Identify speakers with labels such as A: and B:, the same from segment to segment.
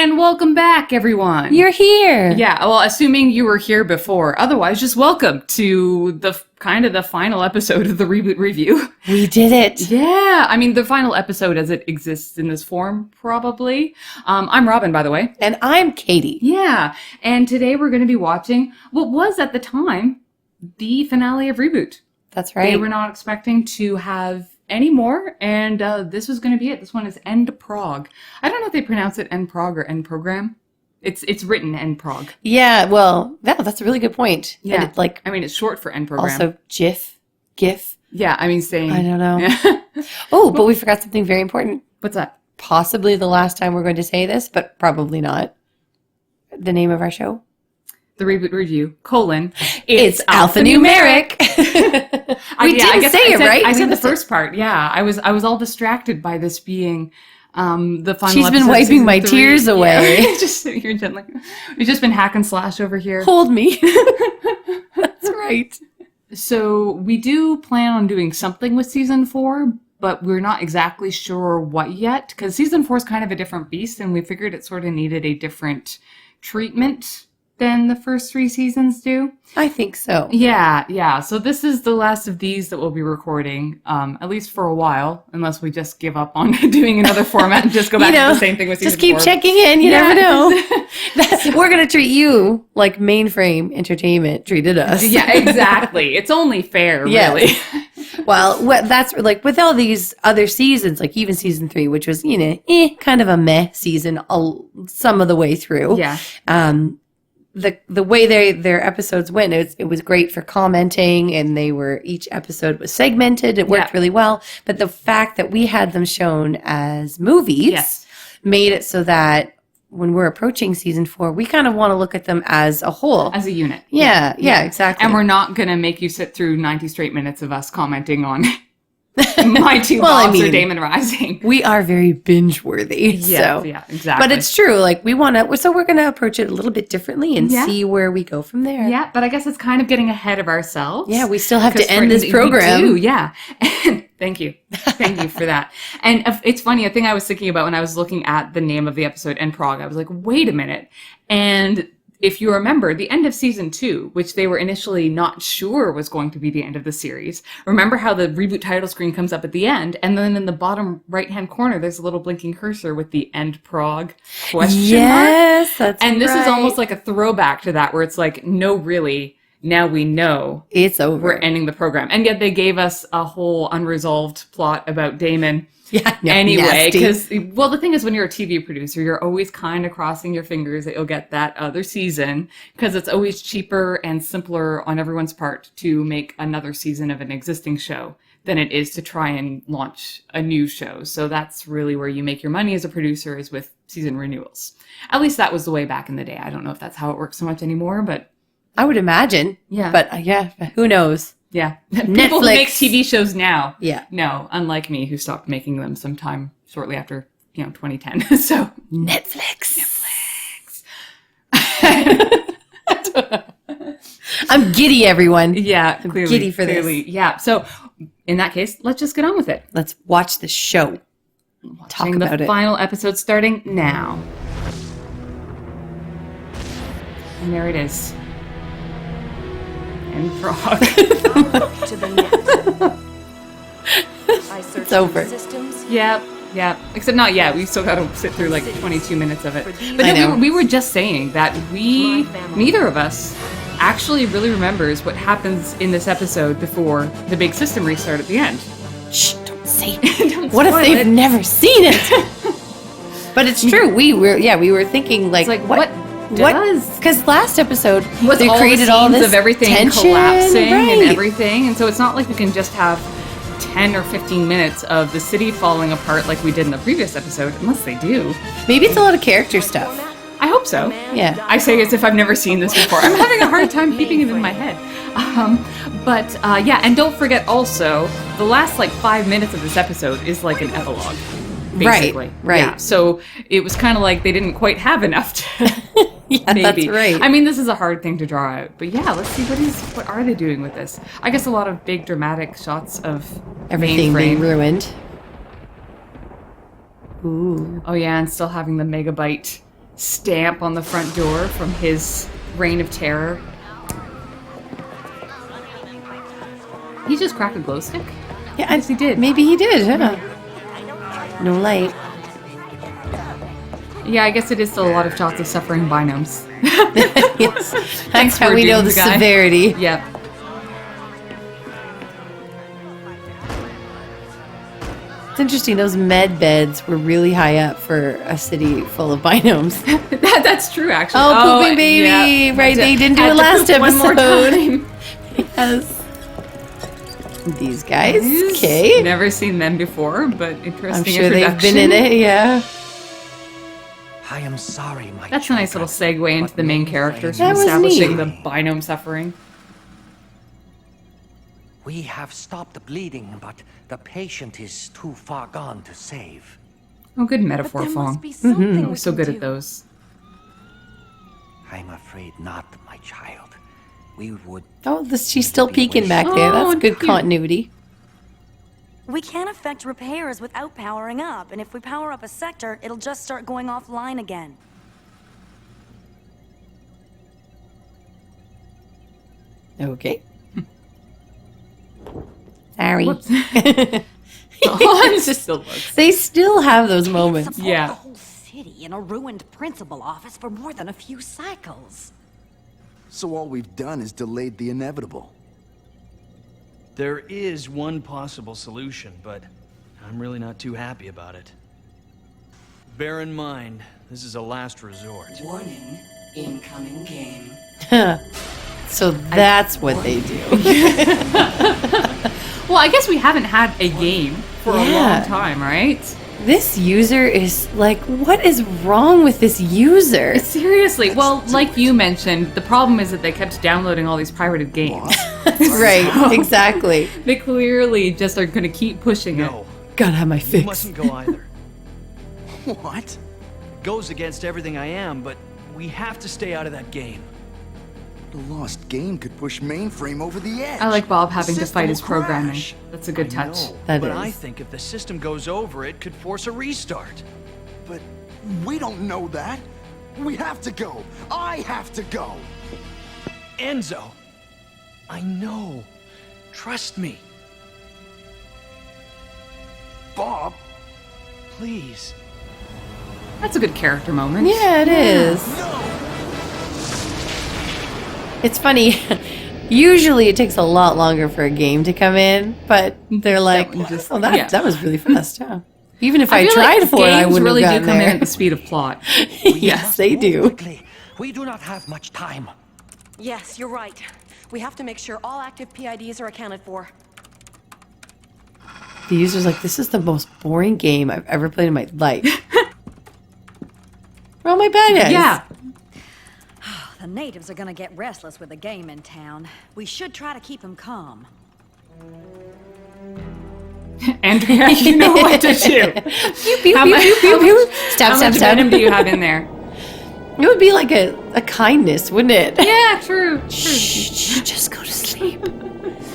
A: And welcome back, everyone.
B: You're here.
A: Yeah, well, assuming you were here before. Otherwise, just welcome to the final episode of the ReBoot review.
B: We did it.
A: Yeah, I mean, the final episode as it exists in this form, probably. I'm Robin, by the way.
B: And I'm Katie.
A: Yeah, and today we're going to be watching what was, at the time, the finale of ReBoot.
B: That's right.
A: They were not expecting to have any more, and this was going to be it. This one is End Prog. I don't know if they pronounce it End Prog or End Program. It's written End Prog.
B: Yeah, well, that's a really good point.
A: Yeah,
B: and it's
A: it's short for End Program.
B: Also, GIF.
A: Yeah, I don't
B: know.
A: Yeah.
B: Oh, but we forgot something very important.
A: What's that?
B: Possibly the last time we're going to say this, but probably not. The name of our show?
A: The ReBoot Review,
B: It's Alphanumeric. We didn't say it, right?
A: I said the first part. Yeah, I was all distracted by this being the final.
B: She's been wiping my tears away.
A: Yeah. Just sitting here gently. We've just been hack and slash over here.
B: Hold me. That's right.
A: So we do plan on doing something with season 4, but we're not exactly sure what yet, because season 4 is kind of a different beast, and we figured it sort of needed a different treatment than the first 3 seasons do.
B: I think so.
A: Yeah. So this is the last of these that we'll be recording, at least for a while, unless we just give up on doing another format and just go back to the same thing with season 4.
B: Just keep checking in. You never know. We're going to treat you like Mainframe Entertainment treated us.
A: Yeah, exactly. It's only fair, really.
B: Well, that's like with all these other seasons, like even season 3, which was, kind of a meh season some of the way through.
A: Yeah.
B: The way their episodes went, it was great for commenting, and each episode was segmented. It worked really well. But the fact that we had them shown as movies made it so that when we're approaching season 4, we kind of want to look at them as a whole.
A: As a unit.
B: Yeah, exactly.
A: And we're not going to make you sit through 90 straight minutes of us commenting on My Two Bobs or Damon Rising.
B: We are very binge-worthy.
A: Yeah, exactly.
B: But it's true. Like, we're going to approach it a little bit differently and see where we go from there.
A: Yeah, but I guess it's kind of getting ahead of ourselves.
B: Yeah, we still have to end this program.
A: We do, yeah. Thank you. Thank you for that. And it's funny, a thing I was thinking about when I was looking at the name of the episode, End Prog, I was like, wait a minute. And if you remember, the end of season 2, which they were initially not sure was going to be the end of the series, remember how the ReBoot title screen comes up at the end, and then in the bottom right-hand corner, there's a little blinking cursor with the End Prog question mark?
B: Yes, that's
A: And this is almost like a throwback to that, where it's like, no, really, now we know
B: it's over.
A: We're ending the program. And yet they gave us a whole unresolved plot about Damon.
B: Yeah,
A: anyway, because, the thing is, when you're a TV producer, you're always kind of crossing your fingers that you'll get that other season, because it's always cheaper and simpler on everyone's part to make another season of an existing show than it is to try and launch a new show. So that's really where you make your money as a producer, is with season renewals. At least that was the way back in the day. I don't know if that's how it works so much anymore, but
B: I would imagine. Yeah. But who knows?
A: Yeah. People who make TV shows now.
B: Yeah.
A: No, unlike me, who stopped making them sometime shortly after, 2010. So
B: Netflix. I'm giddy, everyone.
A: Yeah,
B: clearly. I'm giddy for this.
A: Yeah. So in that case, let's just get on with it.
B: Let's watch the show. Talk about
A: the final episode starting now. And there it is. And Prog.
C: To the net.
B: It's over.
A: Yep. Except not yet. We still got to sit through like 22 minutes of it. But no, we were just saying that neither of us actually really remembers what happens in this episode before the big system restart at the end.
B: Shh, don't say it. What if they've never seen it? But it's true. We were thinking like what? Because last episode
A: they created all this of everything
B: tension,
A: collapsing and everything, and so it's not like we can just have 10 or 15 minutes of the city falling apart like we did in the previous episode, unless they do.
B: Maybe it's a lot of character stuff.
A: I hope so.
B: Yeah.
A: I say as if I've never seen this before. I'm having a hard time keeping it in my head. And don't forget also, the last 5 minutes of this episode is like an epilogue. Basically.
B: Right.
A: Yeah, so it was kind of like they didn't quite have enough to...
B: Yeah, maybe. That's right.
A: I mean, this is a hard thing to draw out. But yeah, let's see what are they doing with this? I guess a lot of big dramatic shots of
B: everything being ruined. Ooh.
A: Oh yeah, and still having the megabyte stamp on the front door from his reign of terror. He just cracked a glow stick?
B: Yeah,
A: Yes, he did.
B: Maybe he did, huh? No light.
A: Yeah, I guess it is still a lot of shots of suffering binomes.
B: Yes. That's how
A: for
B: we know the
A: Doom guy.
B: severity.
A: Yep.
B: It's interesting, those med beds were really high up for a city full of binomes.
A: That's true, actually.
B: Oh, pooping baby!
A: yeah.
B: Right, they didn't do
A: Had
B: it
A: to
B: last
A: poop one more
B: episode.
A: time.
B: Yes. These guys, okay.
A: Never seen them before, but interesting
B: I'm sure they've
A: introduction.
B: been in it, yeah.
D: I am sorry, my
A: That's a nice little segue into the main characters from
B: That was
A: establishing
B: neat.
A: the binome suffering.
D: We have stopped the bleeding, but the patient is too far gone to save.
A: Oh, good
C: But
A: metaphor,
C: there
A: Fong.
C: must be something
A: We're
C: we
A: so
C: can
A: good
C: do.
A: at those.
D: I'm afraid not, my child. We would...
B: Oh, she's still peeking back there.
A: Oh,
B: That's good
A: cute.
B: continuity.
C: We can't affect repairs without powering up, and if we power up a sector, it'll just start going offline again.
B: Okay. Sorry.
A: Whoops. It still looks.
B: They still have those moments.
C: Support
A: Yeah.
C: the whole city in a ruined principal office for more than a few cycles.
E: So all we've done is delayed the inevitable.
F: There is one possible solution, but I'm really not too happy about it. Bear in mind, this is a last resort.
G: Warning, incoming game.
B: So that's what they do.
A: Well, I guess we haven't had a game for a
B: Yeah.
A: long time, right?
B: This user is like, what is wrong with this user?
A: Seriously. Well, like you mentioned, the problem is that they kept downloading all these pirated games.
B: Right, exactly.
A: They clearly just are going to keep pushing
F: No,
B: Gotta have my
F: you
B: fix.
F: mustn't go either.
E: What?
F: Goes against everything I am, but we have to stay out of that game.
E: The lost game could push mainframe over the edge.
A: it. I like Bob having to
E: System
A: fight
E: will
A: his programming.
E: crash.
A: That's a good
F: I
A: touch.
F: know,
B: That
F: but
B: is.
F: I think if the system goes over, it could force a restart.
E: But we don't know that. We have to go. I have to go.
F: Enzo, I know. Trust me,
E: Bob.
F: please.
A: That's a good character moment.
B: Yeah, it is.
E: No.
B: It's funny. Usually it takes a lot longer for a game to come in, but they're like,
A: one just-
B: oh, that,
A: yeah.
B: that was really fast, huh? Even if I,
A: feel
B: tried
A: like
B: for it, I
A: games
B: wouldn't
A: really
B: have
A: do
B: gotten
A: come in
B: there.
A: at the speed of plot.
B: Yes,
D: must
B: they
D: move
B: do.
D: Quickly. We do not have much time.
G: Yes, you're right. We have to make sure all active PIDs are accounted for.
B: The user's like, this is the most boring game I've ever played in my life. Where are all my bad guys?
A: Yeah.
H: The natives are gonna get restless with a game in town. We should try to keep them calm.
A: Andrea, you know what to do.
B: Pew, pew,
A: How
B: pew,
A: much-
B: pew, pew, pew.
A: How
B: Stab, stab,
A: much
B: stab.
A: venom do you have in there?
B: It would be like a kindness, wouldn't it?
A: Yeah, true.
B: Shh, just go to sleep.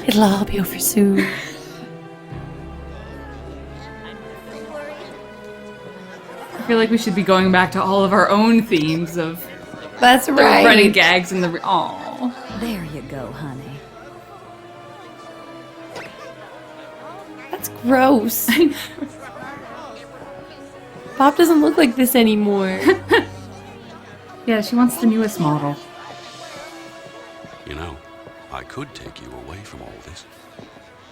B: It'll all be over soon.
A: I feel like we should be going back to all of our own themes of
B: That's
A: the
B: right.
A: running gags and the. Aww.
H: There you go, honey.
B: That's gross. Bob doesn't look like this anymore.
A: Yeah, she wants the newest model.
I: You know, I could take you away from all this.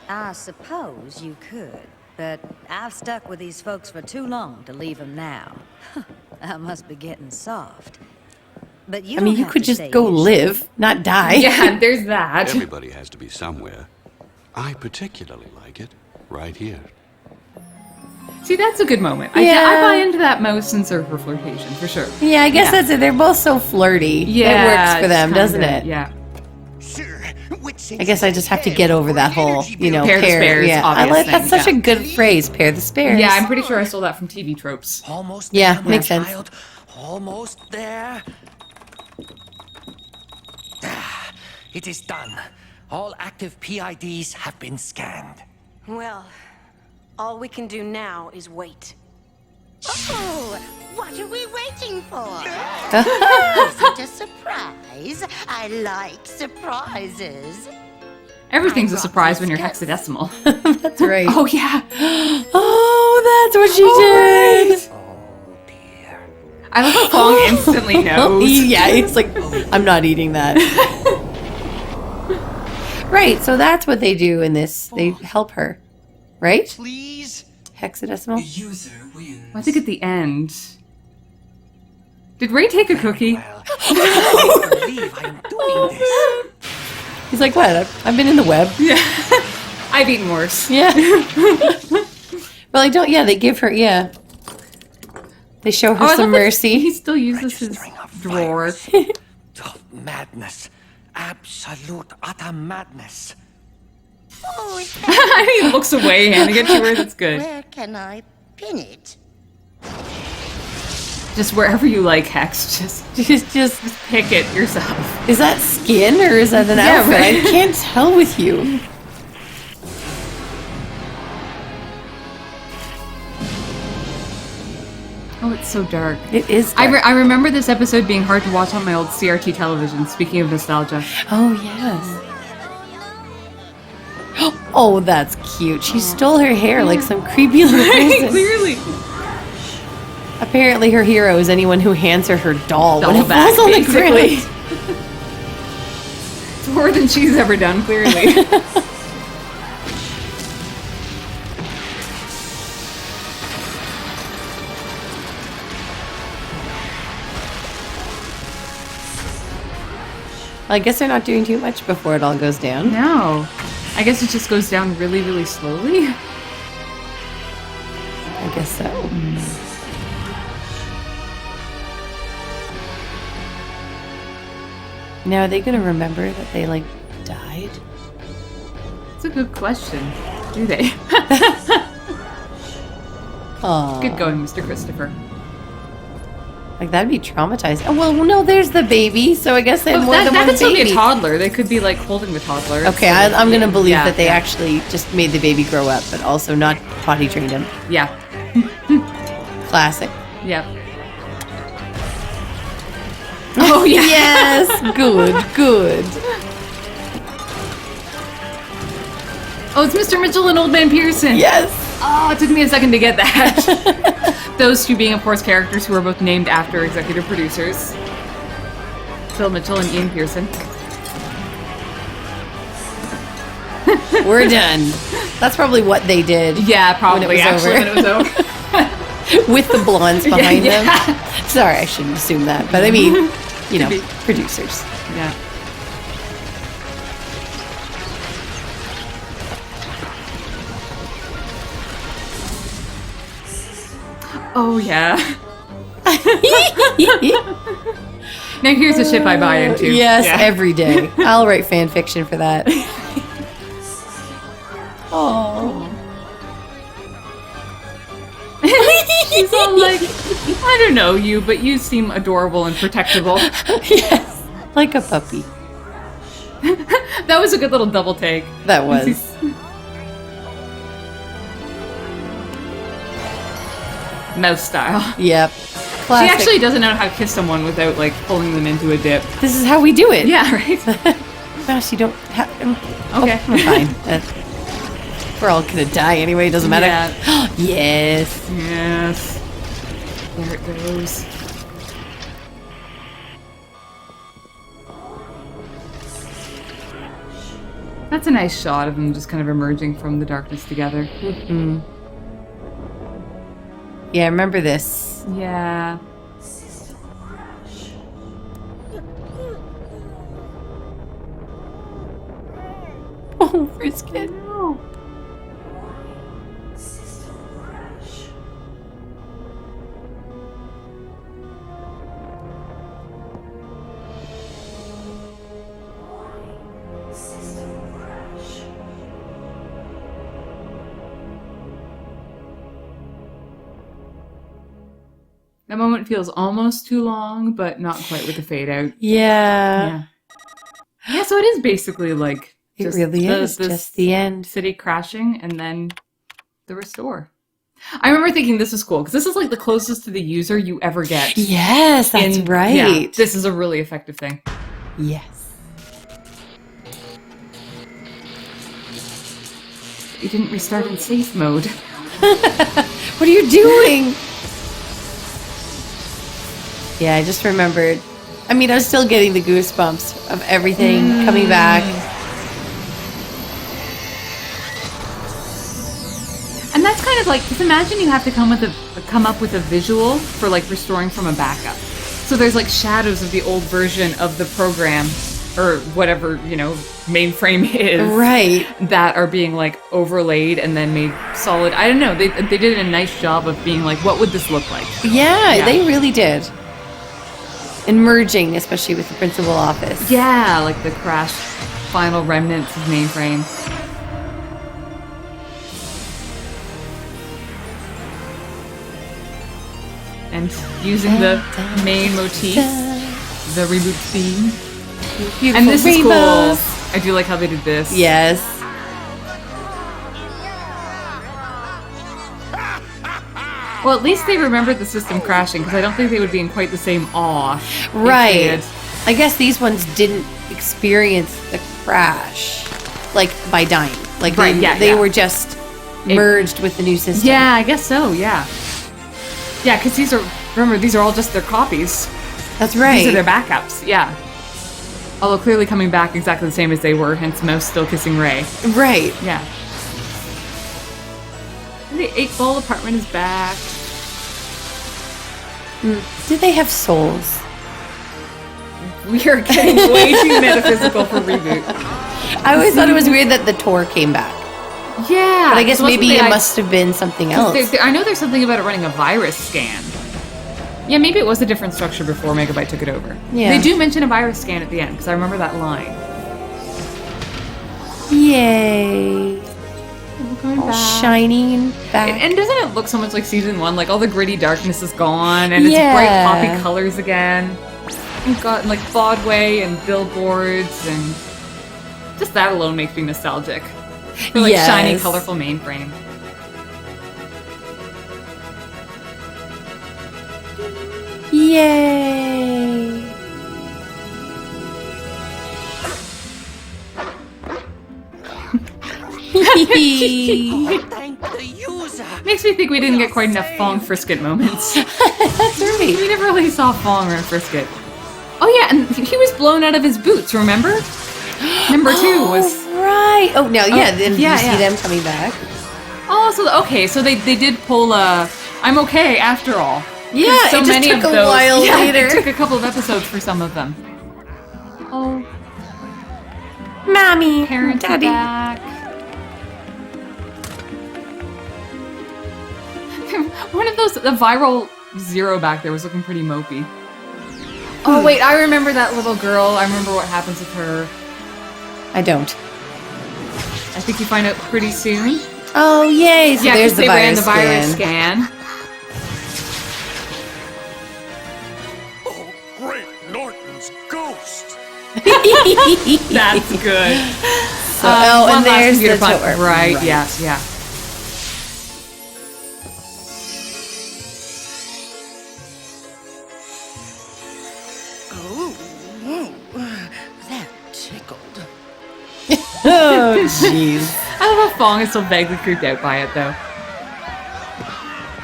H: I suppose you could, but I've stuck with these folks for too long to leave them now. I must be getting soft. But you
B: I mean,
H: don't
B: you
H: have
B: could
H: to
B: just
H: say
B: go
H: you
B: live, not die.
A: Yeah, there's that.
I: Everybody has to be somewhere. I particularly like it right here.
A: See, that's a good moment.
B: Yeah.
A: I buy into that most in Surfer flirtation, for sure.
B: Yeah, I guess that's it. They're both so flirty.
A: Yeah,
B: it works for
A: it's
B: them,
A: kinda-
B: doesn't it?
A: Yeah.
D: Sir,
B: I guess I just have to get over that whole, you know,
A: Pair the spares,
B: Yeah, I
A: obvious
B: like that's
A: thing,
B: such
A: yeah.
B: a good phrase. Pair the spares.
A: Yeah, I'm pretty sure I stole that from TV tropes.
D: Almost
B: Yeah,
D: there, my
B: makes sense.
D: child. Almost there. Ah, it is done. All active PIDs have been scanned.
G: Well, all we can do now is wait.
C: Oh, what are we waiting for?
J: Isn't a surprise? I like surprises.
A: Everything's a surprise when you're hexadecimal.
B: That's right.
A: Oh, yeah.
B: Oh, that's what she did.
D: Oh dear.
A: I love how Fong instantly knows.
B: Yeah, it's like, I'm not eating that. Right, so that's what they do in this. They help her, right?
F: Please?
B: Hexadecimal.
A: I think at the end. Did Ray take a cookie?
D: Well, I can't believe I'm doing this.
B: He's like, what? I've been in the web.
A: Yeah. I've eaten worse.
B: Yeah. Well, I don't. Yeah, they give her. Yeah. They show her
A: I
B: some
A: love that
B: mercy.
A: He still uses his
D: Registering a
A: drawer.
D: virus. Oh, madness. Absolute utter madness.
J: Oh,
A: He looks away, handing it to her. That's good.
J: where can I pin it?
A: Just wherever you like, Hex. Just pick it yourself.
B: Is that skin or is that an
A: Yeah,
B: outfit?
A: right.
B: I can't tell with you.
A: Oh, it's so dark.
B: It is.
A: I
B: dark.
A: remember this episode being hard to watch on my old CRT television, speaking of nostalgia.
B: Oh, yes. Oh, that's cute. She stole her hair like some creepy little person.
A: Clearly.
B: Apparently her hero is anyone who hands her doll when
A: Double
B: it
A: back,
B: falls on the
A: basically.
B: ground.
A: It's more than she's ever done, clearly.
B: I guess they're not doing too much before it all goes down.
A: No. I guess it just goes down really, really slowly.
B: I guess so. Now, are they going to remember that they, like, died?
A: It's a good question. Do they?
B: Aww.
A: Good going, Mr. Christopher.
B: Like, that'd be traumatizing. Oh, well, no, there's the baby, so I guess they have more than
A: that
B: one
A: could still be
B: baby.
A: a toddler. They could be, like, holding the toddler.
B: Okay, I'm going to believe
A: Yeah,
B: that they
A: yeah.
B: actually just made the baby grow up, but also not potty trained him.
A: Yeah.
B: Classic.
A: Yeah. Oh, yeah.
B: Yes, good, good.
A: Oh, it's Mr. Mitchell and Old Man Pearson.
B: Yes.
A: Oh, it took me a second to get that. Those two being, of course, characters who are both named after executive producers. Phil Mitchell and Ian Pearson.
B: We're done. That's probably what they did.
A: Yeah, probably,
B: when it was
A: actually,
B: over.
A: when it was over.
B: With the blondes behind
A: Yeah.
B: them. Sorry, I shouldn't assume that, but I mean, you know, producers.
A: Yeah. Oh, yeah. Now here's a ship I buy into.
B: Yes,
A: Yeah.
B: every day. I'll write fan fiction for that. Oh.
A: She's all like, I don't know you, but you seem adorable and protectable.
B: Yes, like a puppy.
A: That was a good little double take.
B: That was.
A: Mouse style.
B: Yep.
A: She
B: Classic.
A: actually doesn't know how to kiss someone without, like, pulling them into a dip.
B: This is how we do it.
A: Yeah, right?
B: Gosh, you don't have.
A: Okay.
B: I'm fine. We're all gonna die anyway. Doesn't matter.
A: Yeah.
B: Yes.
A: Yes. There it goes. That's a nice shot of them just kind of emerging from the darkness together.
B: Mm-hmm. Yeah, I remember this.
A: Yeah.
B: Oh, Frisket.
A: No. That moment feels almost too long, but not quite with the fade out.
B: Yeah.
A: Yeah, so it is basically like
B: It really is. Just the end.
A: city crashing and then the restore. I remember thinking this is cool because this is like the closest to the user you ever get.
B: Yes, that's right.
A: Yeah, this is a really effective thing.
B: Yes.
A: You didn't restart in safe mode.
B: What are you doing? Yeah, I just remembered. I mean, I was still getting the goosebumps of everything coming back.
A: And that's kind of like, just imagine you have to come up with a visual for like restoring from a backup. So there's like shadows of the old version of the program or whatever, mainframe is.
B: Right.
A: That are being like overlaid and then made solid. I don't know. They did a nice job of being like, what would this look like?
B: Yeah, they really did. And merging, especially with the principal office.
A: Yeah, like the crashed final remnants of mainframe. And using the main motif, the reboot theme.
B: Beautiful
A: and this
B: rainbows.
A: is cool. I do like how they did this.
B: Yes.
A: Well, at least they remembered the system crashing, because I don't think they would be in quite the same awe.
B: Right. I guess these ones didn't experience the crash, like, by dying. Like, they were just merged with the new system.
A: Yeah, I guess so, yeah. Yeah, because these are all just their copies.
B: That's right.
A: These are their backups, yeah. Although clearly coming back exactly the same as they were, hence Mouse still kissing Ray.
B: Right.
A: Yeah. And the 8-ball apartment is back.
B: Did they have souls?
A: We are getting way too metaphysical for ReBoot.
B: I always thought it was weird that the Tor came back.
A: Yeah.
B: But I guess maybe it must have been something else.
A: I know there's something about it running a virus scan. Yeah, maybe it was a different structure before Megabyte took it over.
B: Yeah.
A: They do mention a virus scan at the end, because I remember that line.
B: Yay. All shiny and back.
A: And doesn't it look so much like season 1? Like all the gritty darkness is gone, and it's bright poppy colors again. We've got like Broadway and billboards, and just that alone makes me nostalgic. For like shiny, colorful mainframe.
B: Yay!
D: Thank the user.
A: Makes me think we didn't get quite enough Fong Frisket moments.
B: That's right.
A: We never really saw Fong or Frisket. Oh yeah, and he was blown out of his boots, remember? Number 2 was...
B: Right. Oh, no, yeah. Then you see them coming back.
A: Oh, so they did pull a... I'm okay, after all.
B: Yeah,
A: so
B: it just
A: many
B: took
A: of
B: a
A: those,
B: while later.
A: It took a couple of episodes for some of them. Oh.
B: Mommy.
A: Parents
B: Daddy.
A: are back. One of those, the viral Zero back there was looking pretty mopey. Oh wait, I remember that little girl. I remember what happens with her.
B: I don't.
A: I think you find out pretty soon.
B: Oh, yay. So
A: yeah,
B: there's the
A: they ran
B: virus
A: the virus scan.
E: Oh, great Norton's ghost!
A: That's good.
B: So, and there's the
A: tower. Right, yeah.
J: That tickled.
B: Oh, jeez.
A: I love how Fong is so vaguely creeped out by it, though.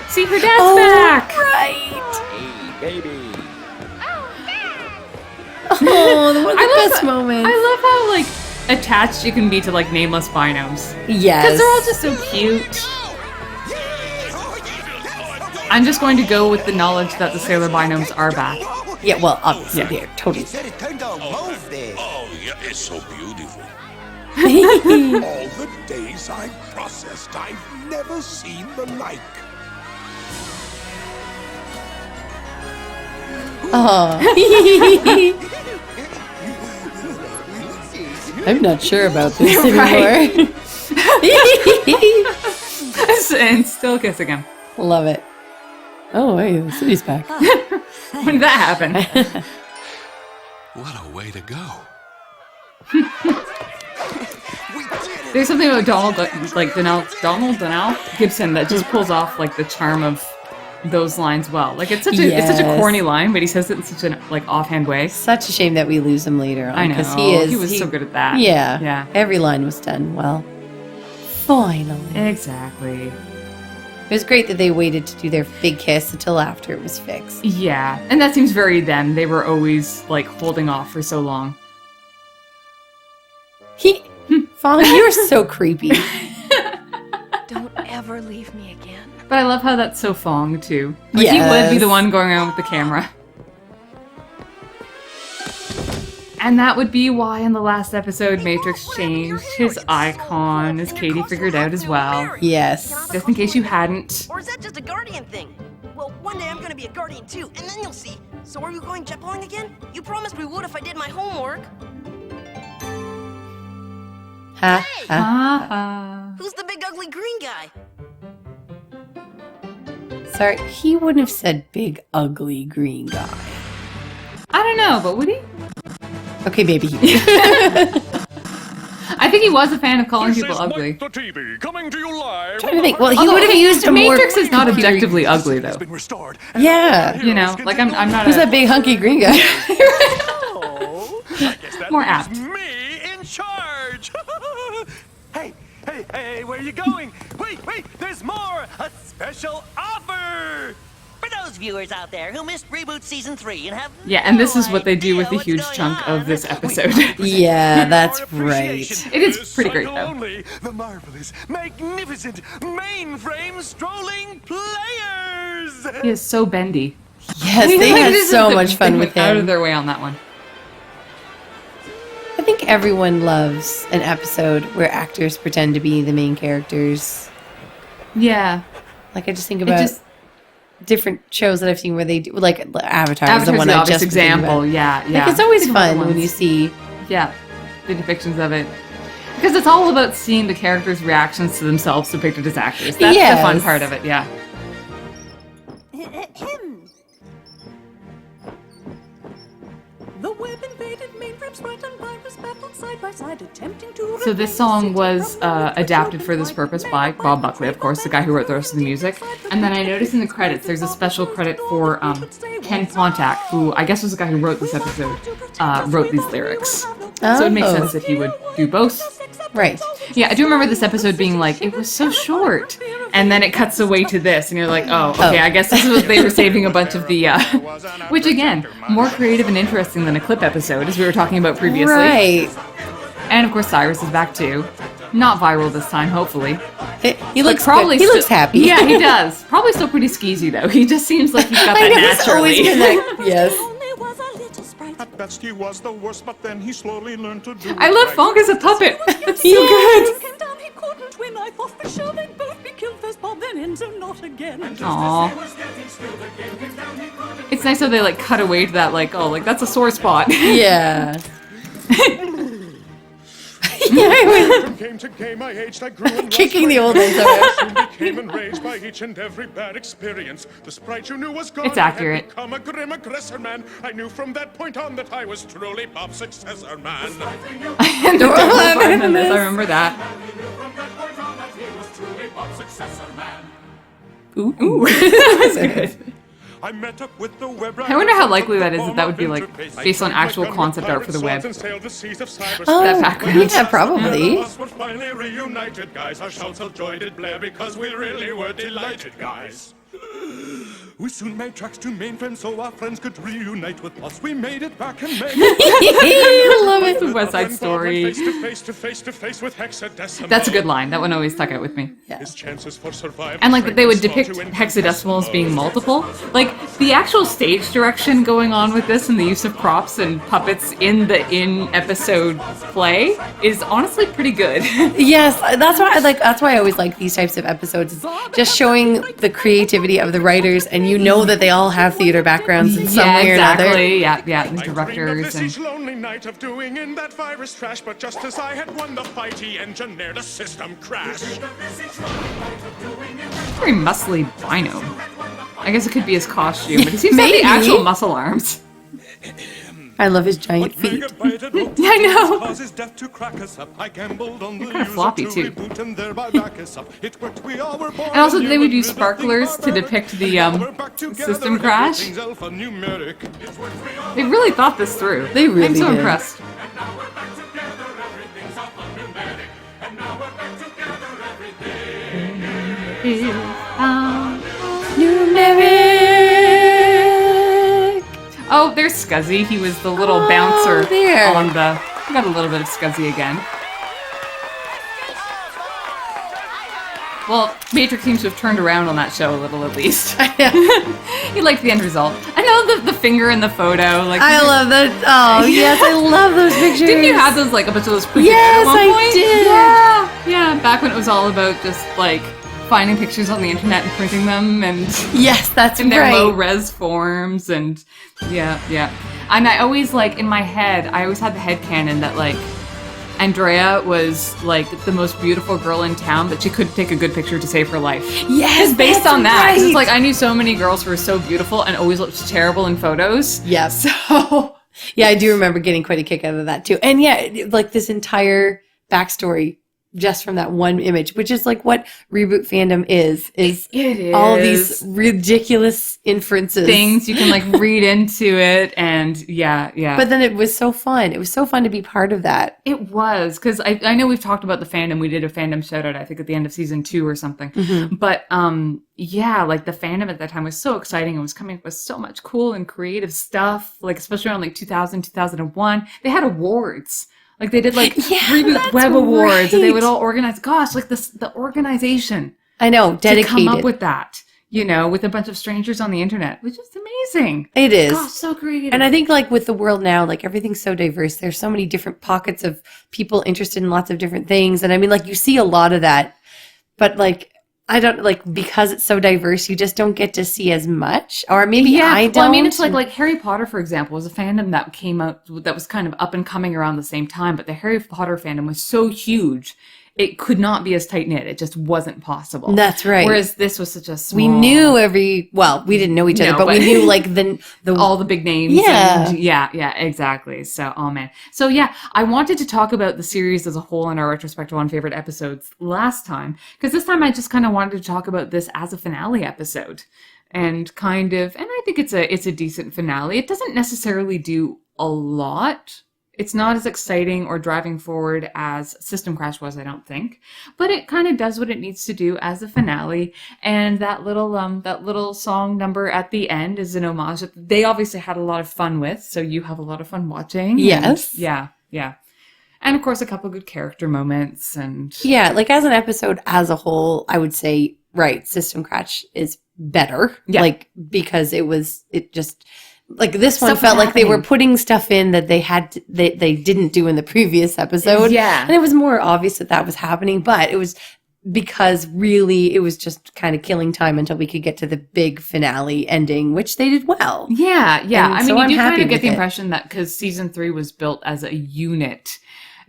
A: See, her dad's back!
B: Right!
E: Hey, baby.
B: Oh, one of the best moments.
A: I love how, like, attached you can be to, like, nameless binomes.
B: Yes.
A: Because they're all just so cute. I'm just going to go with the knowledge that the Sailor Binomes are back.
B: Yeah, well, obviously, they're totally.
I: Oh, yeah, it's so beautiful.
E: All the days I've processed, I've never seen the like.
B: Oh. I'm not sure about this anymore.
A: And still kissing him.
B: Love it. Oh, hey, the city's back.
A: When did that happen?
I: What a way to go.
E: We did
A: There's something about Donald Gibson that just pulls off like the charm of those lines well. Like it's such a corny line, but he says it in such an like offhand way.
B: Such a shame that we lose him later on.
A: I know.
B: Because
A: he was so good at that.
B: Yeah.
A: Yeah.
B: Every line was done well. Finally.
A: Exactly.
B: It was great that they waited to do their big kiss until after it was fixed.
A: Yeah. And that seems very them. They were always like holding off for so long.
B: Fong, you're so creepy.
G: Don't ever leave me again.
A: But I love how that's so Fong, too. Like, he would be the one going around with the camera. And that would be why in the last episode, Matrix changed his icon, as Katie figured out as well.
B: Yes.
A: Just in case you hadn't.
K: Or is that just a Guardian thing? Well, one day I'm gonna be a Guardian too, and then you'll see. So are you going jet-blowing again? You promised we would if I did my homework. Who's the big ugly green guy?
B: Sorry, he wouldn't have said big, ugly, green guy.
A: I don't know, but would he?
B: Okay, maybe he would.
A: I think he was a fan of calling people ugly.
L: The TV, coming to you live.
B: Trying to think. Well, he would have used a more...
A: Matrix is not objectively ugly, though.
B: Yeah.
A: You know, like I'm not
B: Who's that big, hunky green guy?
A: More apt.
L: Me in charge. Hey, where are you going? Wait, there's more! A special offer!
K: For those viewers out there who missed ReBoot Season 3 and have
A: and this is what they do with a huge chunk of this episode.
B: Yeah, that's right.
A: It is pretty great, though.
L: Only the marvelous, magnificent, mainframe strolling players!
A: He is so bendy.
B: Yes, they had so much fun with him.
A: Out of their way on that one.
B: I think everyone loves an episode where actors pretend to be the main characters.
A: Yeah.
B: Like, I just think about different shows that I've seen where they do, like Avatar is the one I just
A: example. Yeah.
B: Like, it's always fun when you see
A: the depictions of it. Because it's all about seeing the characters' reactions to themselves depicted as actors. That's the fun part of it, yeah.
M: The web invaded mainframe sprite and virus battled side by side, attempting to...
A: So this song was adapted for this purpose by Bob Buckley, of course, the guy who wrote the rest of the music. And then I noticed in the credits, there's a special credit for Ken Pontac, who I guess was the guy who wrote this episode, wrote these lyrics. So it makes sense that he would do both.
B: Right.
A: Yeah, I do remember this episode being like, it was so short. And then it cuts away to this, and you're like, oh, okay, I guess this is what they were saving a bunch of the, which again, more creative and interesting than a clip episode, as we were talking about previously.
B: Right.
A: And of course, Cyrus is back too. Not viral this time, hopefully.
B: He looks probably. He looks happy.
A: Yeah, he does. Probably still pretty skeezy though. He just seems like he's got that naturally.
B: Yes.
L: At best he was the worst, but then he slowly learned to do
A: I love Fong as a puppet. That's so good.
M: He couldn't win. I thought for sure they'd both be killed first, but then into not again.
A: Aww. It's nice how they like cut away to that, like, oh, like that's a sore spot.
B: Yeah.
L: Came to game, I aged, I grew and
B: kicking the old ones
L: soon became enraged by each and every bad experience. The sprite you knew was gone.
A: It's accurate.
L: Had become a grim aggressor man. I knew from that point on that I was truly Bob's successor man.
A: I remember that. Ooh. That was good.
L: I met up with the web
A: I wonder how likely that is that would be like based on actual concept art for the web.
B: Oh,
A: that background.
B: Yeah, probably.
L: Us were finally reunited, guys. Our shouts of joy did blare because we really were delighted, guys. We soon made tracks to mainframe so our friends could reunite with us. We made it back and made
B: I love it.
A: The West Side Story.
L: Face to face with hexadecimal.
A: That's a good line. That one always stuck out with me.
B: Yeah.
L: His chances for survival.
A: And like that they would depict hexadecimals being multiple. Like the actual stage direction going on with this and the use of props and puppets in the in-episode play is honestly pretty good.
B: Yes, that's why I like. That's why I always like these types of episodes. It's just showing the creativity of the writers, and you know that they all have theater backgrounds in some way or another.
A: Yeah, the directors and.
L: Lonely night of doing in that virus trash, but just as I had won the fight, he engineered a system crash.
A: Very muscly binome. I guess it could be his costume, but he seems to have the actual muscle arms.
B: I love his giant feet.
A: I know.
L: Causes death to crack us up. I gambled on the
A: They're kinda
L: use
A: floppy,
L: of
A: too.
L: ReBoot and thereby back us up. It worked, we all were born
A: And also,
L: anew
A: they would
L: and
A: use
L: did a thing
A: sparklers
L: far
A: to
L: better.
A: depict the
L: Now we're back together
A: system
L: and
A: crash.
L: everything's alphanumeric.
A: They really thought this through.
B: They really
A: I'm so
B: did.
A: impressed.
B: Numeric.
A: Oh, there's Scuzzy. He was the little bouncer
B: there.
A: on the... I got a little bit of Scuzzy again. Well, Matrix seems to have turned around on that show a little, at least. He liked the end result. I know the finger in the photo. Like
B: I love that. Oh, yes, I love those pictures.
A: Didn't you have those, like, a bunch of those printed
B: Yes,
A: out at one
B: I
A: point?
B: did.
A: Yeah, back when it was all about just, like, finding pictures on the internet and printing them, and
B: Yes, that's
A: in their
B: right.
A: low-res forms, and yeah. And I always, like, in my head, I always had the headcanon that, like, Andrea was, like, the most beautiful girl in town, but she couldn't take a good picture to save her life.
B: Yes,
A: It's based
B: that's
A: on that. 'Cause
B: right.
A: It's like, I knew so many girls who were so beautiful and always looked terrible in photos.
B: Yes.
A: So...
B: Yeah, I do remember getting quite a kick out of that too. And yeah, like this entire backstory just from that one image, which is like what ReBoot fandom is
A: It is.
B: all these ridiculous inferences.
A: Things you can, like, read into it, and yeah.
B: But then it was so fun. It was so fun to be part of that.
A: It was, because I know we've talked about the fandom. We did a fandom shout out, I think, at the end of season 2 or something.
B: Mm-hmm.
A: But yeah, like the fandom at that time was so exciting and was coming up with so much cool and creative stuff, like especially around like 2000, 2001. They had awards. Like they did like ReBoot
B: that's
A: Web Awards, and they
B: right.
A: would all organize. Gosh, like the organization
B: I know, dedicated.
A: to come up with that, you know, with a bunch of strangers on the internet, which is amazing.
B: It is.
A: Gosh, so creative.
B: And I think like with the world now, like everything's so diverse. There's so many different pockets of people interested in lots of different things. And I mean, like you see a lot of that, but like, I don't like, because it's so diverse, you just don't get to see as much, or maybe I don't.
A: Well, I mean, it's like Harry Potter, for example, was a fandom that came out that was kind of up and coming around the same time. But the Harry Potter fandom was so huge, it could not be as tight knit. It just wasn't possible.
B: That's right.
A: Whereas this was such a small.
B: We knew we didn't know each other,
A: No,
B: but we
A: but-
B: knew like the
A: all the big names.
B: Yeah.
A: And yeah, exactly. So, oh man. So yeah, I wanted to talk about the series as a whole in our retrospective on favorite episodes last time, because this time I just kind of wanted to talk about this as a finale episode, and I think it's a decent finale. It doesn't necessarily do a lot. It's not as exciting or driving forward as System Crash was, I don't think, but it kind of does what it needs to do as a finale. And that little song number at the end is an homage that they obviously had a lot of fun with. So you have a lot of fun watching.
B: Yes.
A: And yeah. And of course, a couple good character moments and
B: yeah, like as an episode as a whole, I would say right, System Crash is better.
A: Yeah.
B: Like because it just. Like this one
A: Stuff
B: felt like they were
A: happening.
B: putting stuff in that they didn't do in the previous episode.
A: Yeah.
B: And it was more obvious that was happening, but it was because really it was just kind of killing time until we could get to the big finale ending, which they did well.
A: Yeah.
B: And
A: I mean,
B: so
A: you
B: I'm
A: do kind
B: happy
A: of get
B: with
A: the
B: it.
A: impression that because season 3 was built as a unit,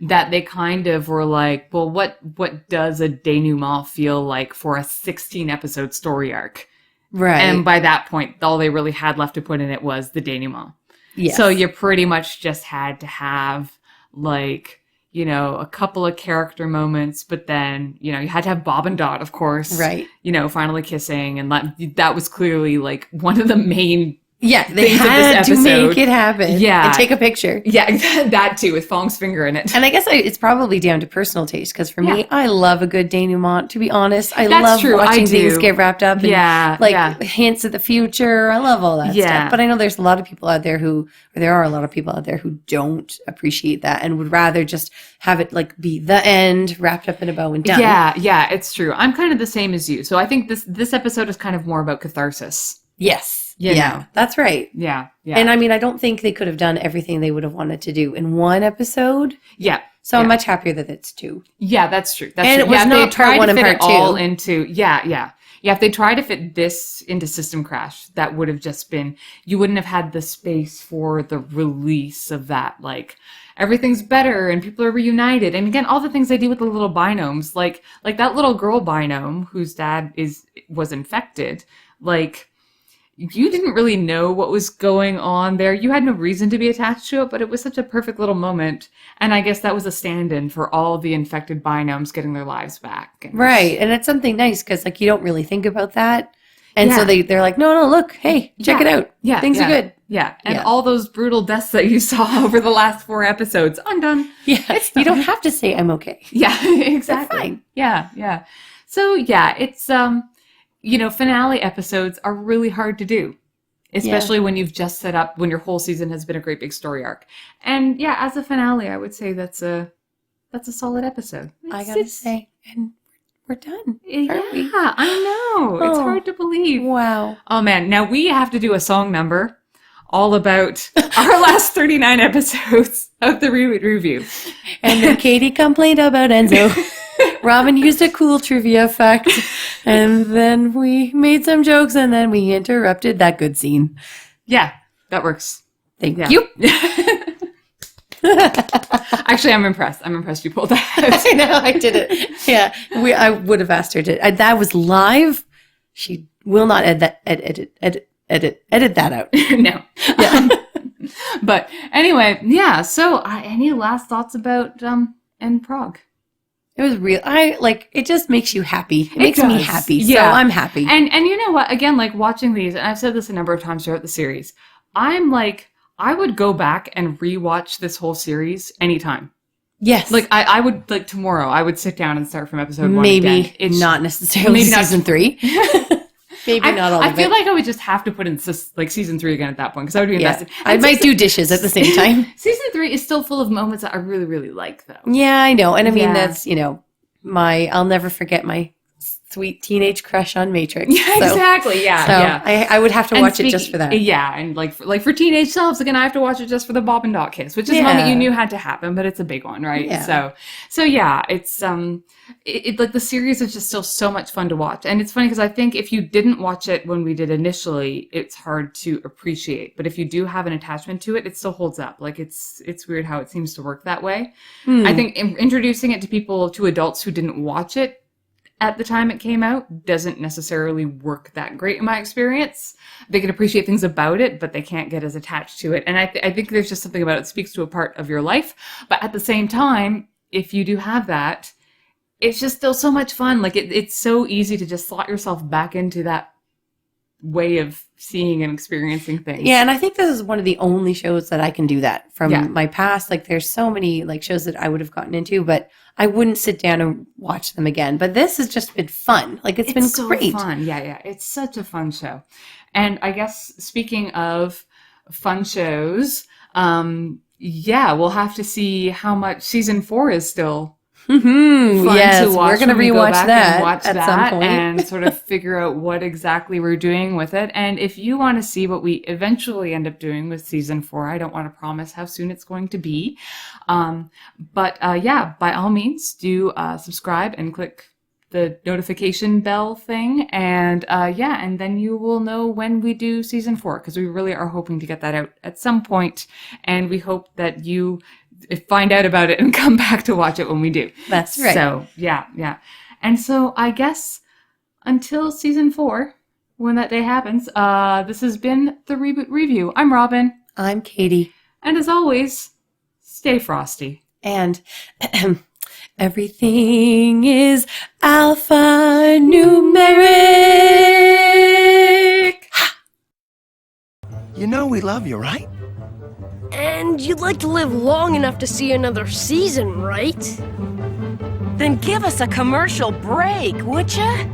A: that they kind of were like, well, what does a denouement feel like for a 16 episode story arc?
B: Right.
A: And by that point, all they really had left to put in it was the denouement.
B: Yes.
A: So you pretty much just had to have, like, you know, a couple of character moments, but then, you know, you had to have Bob and Dot, of course.
B: Right.
A: You know, finally kissing. And that was clearly, like, one of the main
B: yeah, they
A: things of this
B: had to
A: episode.
B: make it happen.
A: Yeah.
B: And take a picture.
A: Yeah, that too, with Fong's finger in it.
B: And I guess it's probably down to personal taste, because for me, I love a good denouement, to be honest. I
A: That's
B: love
A: true, I
B: watching things
A: do.
B: get wrapped up and hints of the future. I love all that
A: Yeah.
B: stuff. But I know there's a lot of people out there there are a lot of people out there who don't appreciate that and would rather just have it like be the end, wrapped up in a bow and done.
A: Yeah, it's true. I'm kind of the same as you. So I think this episode is kind of more about catharsis.
B: Yes.
A: You
B: yeah,
A: know.
B: that's right.
A: Yeah.
B: And I mean, I don't think they could have done everything they would have wanted to do in one episode.
A: Yeah.
B: So I'm much happier that it's 2.
A: Yeah, that's true. That's
B: And
A: true.
B: it was
A: if
B: not
A: they
B: part
A: tried
B: one
A: to
B: and
A: fit
B: part
A: it all
B: 2.
A: into Yeah, if they tried to fit this into System Crash, that would have just been, you wouldn't have had the space for the release of that, like, everything's better and people are reunited. And again, all the things they do with the little binomes, like that little girl binome whose dad was infected, like, you didn't really know what was going on there. You had no reason to be attached to it, but it was such a perfect little moment. And I guess that was a stand-in for all of the infected binomes getting their lives back.
B: Right. And it's something nice because, like, you don't really think about that. And so they're like, no, look, hey, check it out.
A: Yeah.
B: Things are good.
A: Yeah. And all those brutal deaths that you saw over the last 4 episodes, undone.
B: Yeah. You don't have to say I'm okay.
A: Yeah, exactly.
B: Fine.
A: Yeah. So, yeah, it's, finale episodes are really hard to do, especially when you've just set up, when your whole season has been a great big story arc. And yeah, as a finale, I would say that's a solid episode.
B: I gotta say, and we're done.
A: Yeah, I know. It's hard to believe.
B: Wow.
A: Oh, man. Now we have to do a song number all about our last 39 episodes of the ReBoot review.
B: And then Katie complained about Enzo. Robin used a cool trivia fact, and then we made some jokes, and then we interrupted that good scene.
A: Yeah, that works.
B: Thank you.
A: Actually, I'm impressed. I'm impressed you pulled that out.
B: I know, I did it. Yeah, I would have asked her to. That was live. She will not edit that out.
A: No. Yeah. But anyway, yeah. So, any last thoughts about Prog?
B: It was real. It just makes you happy. It makes me happy.
A: Yeah.
B: So I'm happy.
A: And you know what? Again, like watching these, and I've said this a number of times throughout the series, I'm like, I would go back and rewatch this whole series anytime.
B: Yes.
A: Like I would, like tomorrow, I would sit down and start from episode 1
B: maybe
A: again. It's
B: not necessarily season 3. Maybe not all of it.
A: I feel like I would just have to put in season 3 again at that point because I would be invested.
B: I might do dishes at the same time.
A: Season 3 is still full of moments that I really, really like, though.
B: Yeah, I know. And I mean, that's, I'll never forget my sweet teenage crush on Matrix.
A: Yeah, exactly. Yeah.
B: So
A: yeah.
B: I would have to watch it just for that.
A: Yeah. And like for teenage selves, again, I have to watch it just for the Bob and Dot kiss, which is one that you knew had to happen, but it's a big one, right?
B: Yeah.
A: So yeah, it's, like the series is just still so much fun to watch. And it's funny because I think if you didn't watch it when we did initially, it's hard to appreciate. But if you do have an attachment to it, it still holds up. Like it's weird how it seems to work that way. I think introducing it to adults who didn't watch it at the time it came out doesn't necessarily work that great in my experience. They can appreciate things about it, but they can't get as attached to it. And I think there's just something about it that speaks to a part of your life. But at the same time, if you do have that, it's just still so much fun. Like it's so easy to just slot yourself back into that way of seeing and experiencing things.
B: Yeah, and I think this is one of the only shows that I can do that from my past. Like there's so many like shows that I would have gotten into, but I wouldn't sit down and watch them again. But this has just been fun. Like it's been
A: so
B: great.
A: Fun. Yeah. It's such a fun show. And I guess speaking of fun shows, we'll have to see how much season 4 is still fun to watch.
B: We're going to rewatch that at some point
A: and sort of figure out what exactly we're doing with it. And if you want to see what we eventually end up doing with season 4, I don't want to promise how soon it's going to be. But by all means, do subscribe and click the notification bell thing. And and then you will know when we do season 4, because we really are hoping to get that out at some point. And we hope that you find out about it and come back to watch it when we do.
B: That's right.
A: So, yeah. And so I guess until season 4, when that day happens, this has been the ReBoot Review. I'm Robin.
B: I'm Katie.
A: And as always, stay frosty.
B: And everything is alphanumeric.
D: You know we love you, right?
K: And you'd like to live long enough to see another season, right? Then give us a commercial break, would ya?